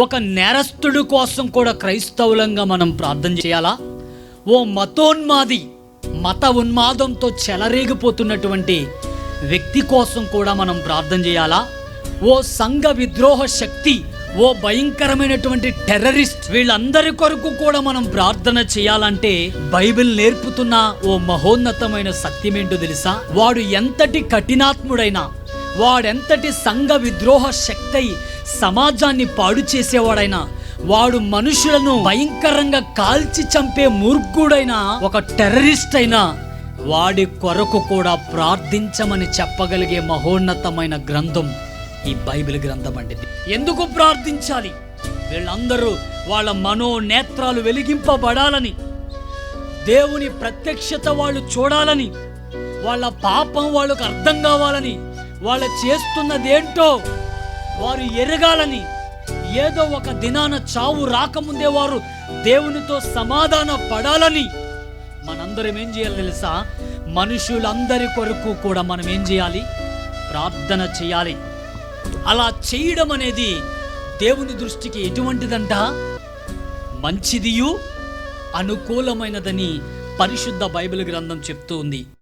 ఒక నేరస్తుడి కోసం కూడా క్రైస్తవులంగా మనం ప్రార్థన చేయాలా? ఓ మతోన్మాది, మత ఉన్మాదంతో చెలరేగిపోతున్నటువంటి వ్యక్తి కోసం కూడా మనం ప్రార్థన చేయాలా? ఓ సంఘ విద్రోహ శక్తి, ఓ భయంకరమైనటువంటి టెర్రరిస్ట్, వీళ్ళందరి కొరకు కూడా మనం ప్రార్థన చేయాలంటే బైబిల్ నేర్పుతున్న ఓ మహోన్నతమైన సత్యం ఏంటో తెలుసా? వాడు ఎంతటి కఠినాత్ముడైనా, వాడెంతటి సంఘ విద్రోహ శక్తి సమాజాన్ని పాడు చేసేవాడైనా, వాడు మనుషులను భయంకరంగా కాల్చి చంపే మూర్ఖుడైనా, ఒక టెర్రరిస్ట్ అయినా, వాడి కొరకు కూడా ప్రార్థించమని చెప్పగలిగే మహోన్నతమైన గ్రంథం ఈ బైబిల్ గ్రంథం అండి. ఎందుకు ప్రార్థించాలి? వీళ్ళందరూ వాళ్ళ మనోనేత్రాలు వెలిగింపబడాలని, దేవుని ప్రత్యక్షత వాళ్ళు చూడాలని, వాళ్ళ పాపం వాళ్ళకు అర్థం కావాలని, వాళ్ళు చేస్తున్నదేంటో వారు ఎరగాలని, ఏదో ఒక దినాన చావు రాకముందే వారు దేవునితో సమాధాన పడాలని మనందరం ఏం చేయాలి తెలుసా? మనుషులందరి కొరకు కూడా మనం ఏం చేయాలి? ప్రార్థన చేయాలి. అలా చేయడం అనేది దేవుని దృష్టికి ఎటువంటిదంట? మంచిదియు అనుకూలమైనదని పరిశుద్ధ బైబిల్ గ్రంథం చెప్తూ ఉంది.